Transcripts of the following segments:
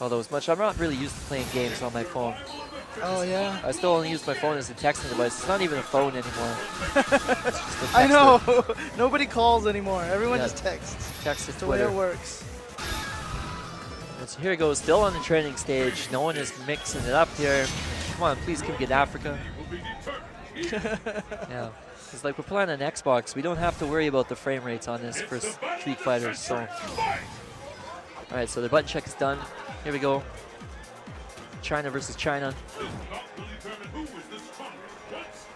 Although as much, I'm not really used to playing games on my phone. Oh, yeah. I still only use my phone as a texting device. It's not even a phone anymore. It's just a I know. texter. Nobody calls anymore. Everyone Yeah. just texts. Text to That's the way Twitter. it works. And so here it goes, still on the training stage. No one is mixing it up here. Come on, please come get Africa. Yeah, it's like we're playing on Xbox. We don't have to worry about the frame rates on this for Street Fighter. So, all right, so the button check is done. Here we go. China versus China.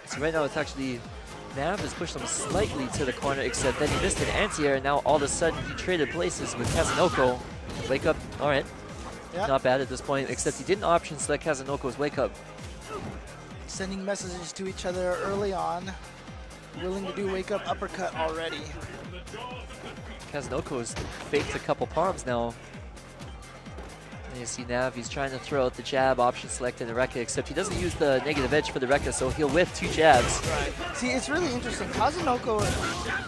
So right now it's actually Nav has pushed him slightly to the corner, except then he missed an anti-air, and now all of a sudden he traded places with Kazunoko. Wake up, all right. Yep. Not bad at this point, except he didn't option select Kazunoko's wake up. Sending messages to each other early on. Willing to do wake up uppercut already. Kazunoko's faked a couple palms now. And you see Nav, he's trying to throw out the jab, option select in the Rekka, except he doesn't use the negative edge for the Rekka, so he'll whiff 2 jabs. Right. See, it's really interesting. Kazunoko,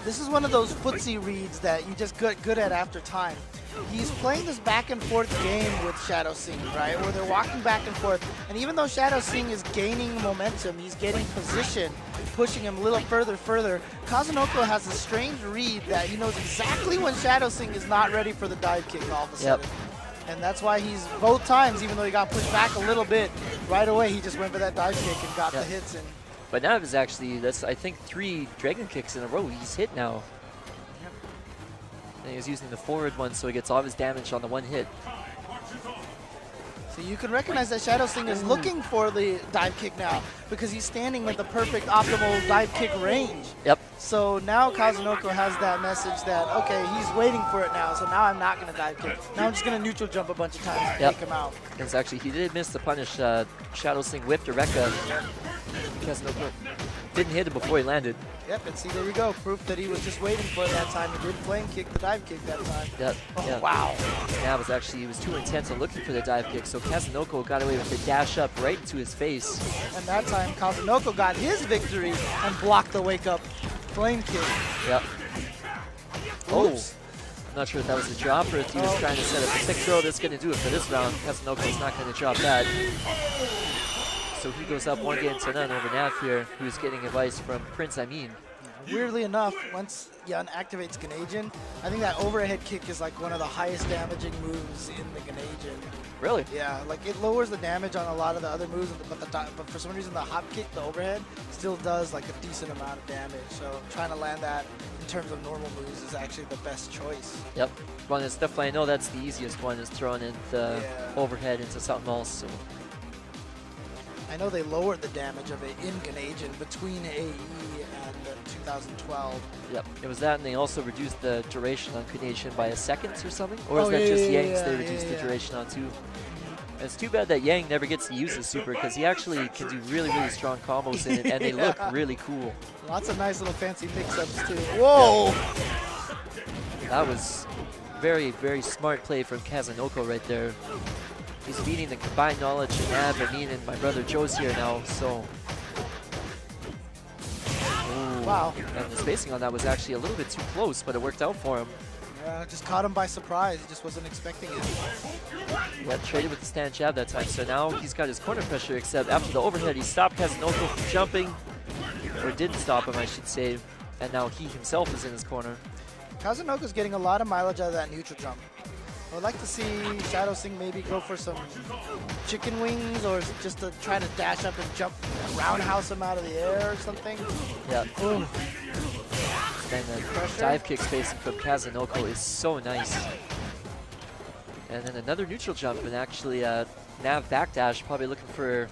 this is one of those footsie reads that you just get good at after time. He's playing this back and forth game with Shadowsingh, right? Where they're walking back and forth. And even though Shadowsingh is gaining momentum, he's getting position, pushing him a little further. Kazunoko has a strange read that he knows exactly when Shadowsingh is not ready for the dive kick all of a sudden. And that's why he's both times, even though he got pushed back a little bit, right away he just went for that dive kick and got the hits in. But Nav is actually, that's I think 3 dragon kicks in a row he's hit now. And he's using the forward one, so he gets all of his damage on the one hit. So you can recognize that Shadowsingh is looking for the dive kick now because he's standing at the perfect optimal dive kick range. Yep. So now Kazunoko has that message that, okay, he's waiting for it now, so now I'm not going to dive kick. Now I'm just going to neutral jump a bunch of times and take him out. It's actually, he did miss the punish. Shadowsingh whipped a Rekka. Kazunoko didn't hit him before he landed. Yep, and see, there you go. Proof that he was just waiting for it that time. He did flame kick the dive kick that time. Yep. Oh, wow. Nav was actually, he was too intense on looking for the dive kick, so Kazunoko got away with the dash up right into his face. And that time, Kazunoko got his victory and blocked the wake up flame kick. Yep. Oh. I'm not sure if that was a drop or if he was trying to set up a sick throw. That's going to do it for this round. Kazunoko's not going to drop that. So he goes up 1-0 over Nav here, who's getting advice from Prince Amin. Weirdly enough, once Yun activates Ganajin, I think that overhead kick is like one of the highest damaging moves in the Ganajin. Really? Yeah, like it lowers the damage on a lot of the other moves, but for some reason the hop kick, the overhead, still does like a decent amount of damage. So trying to land that in terms of normal moves is actually the best choice. Yep. Well, it's definitely, I know that's the easiest one, is throwing in the overhead into something else. So. I know they lowered the damage of it in Ganajin between AE and 2012. Yep, it was that, and they also reduced the duration on Ganajin by a second or something? Or is that just Yang's they reduced the duration on too? And it's too bad that Yang never gets to use his super, because he actually can do really, really strong combos in it, and they look really cool. Lots of nice little fancy mix-ups too. Whoa! That was very, very smart play from Kazunoko right there. He's beating the combined knowledge of Nav, Amin, and my brother Joe's here now, so. Ooh. Wow. And the spacing on that was actually a little bit too close, but it worked out for him. Yeah, just caught him by surprise. He just wasn't expecting it. Yeah, traded with the stand jab that time, so now he's got his corner pressure, except after the overhead, he stopped Kazunoko from jumping, or didn't stop him, I should say, and now he himself is in his corner. Kazunoko's getting a lot of mileage out of that neutral jump. I would like to see Shadowsingh maybe go for some chicken wings or just to try to dash up and jump, roundhouse him out of the air or something. Yeah. Ooh. And the dive kick spacing from Kazunoko is so nice. And then another neutral jump, and actually Nav backdash, probably looking for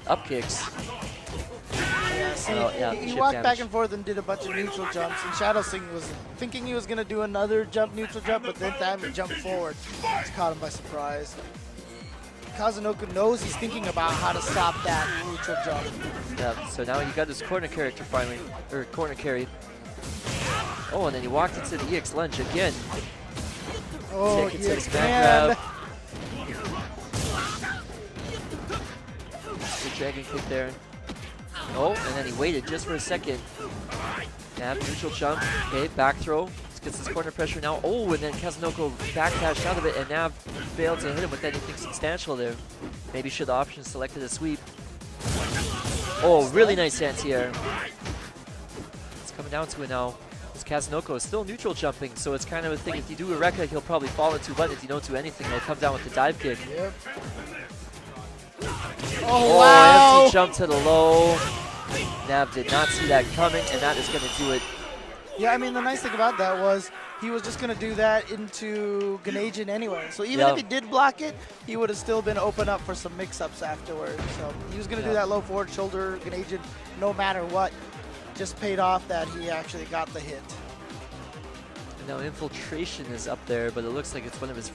up kicks. Yeah, see, he walked back and forth and did a bunch of neutral jumps, and Shadowsingh was thinking he was going to do another neutral jump, but then time he jumped forward. Just caught him by surprise. Kazunoko knows he's thinking about how to stop that neutral jump. Yeah, so now he got his corner character finally, or corner carry. Oh, and then he walked into the EX lunge again. Oh, EX back grab. Good dragon kick there. Oh, and then he waited just for a second. Nav neutral jump. Okay, back throw. It's gets his corner pressure now. Oh, and then Kazunoko backdashed out of it, and Nav failed to hit him with anything substantial there. Maybe should the option selected a sweep. Oh, really nice anti-air. It's coming down to it now. This Kazunoko is still neutral jumping, so it's kind of a thing. If you do a Rekka, he'll probably fall into button. If you don't do anything, he'll come down with the dive kick. Yep. Oh, wow! Empty jump to the low. Nav did not see that coming, and that is going to do it. Yeah, I mean, the nice thing about that was he was just going to do that into Ganajin anyway. So even if he did block it, he would have still been open up for some mix-ups afterwards. So he was going to do that low forward shoulder Ganajin no matter what. Just paid off that he actually got the hit. And now Infiltration is up there, but it looks like it's one of his friends.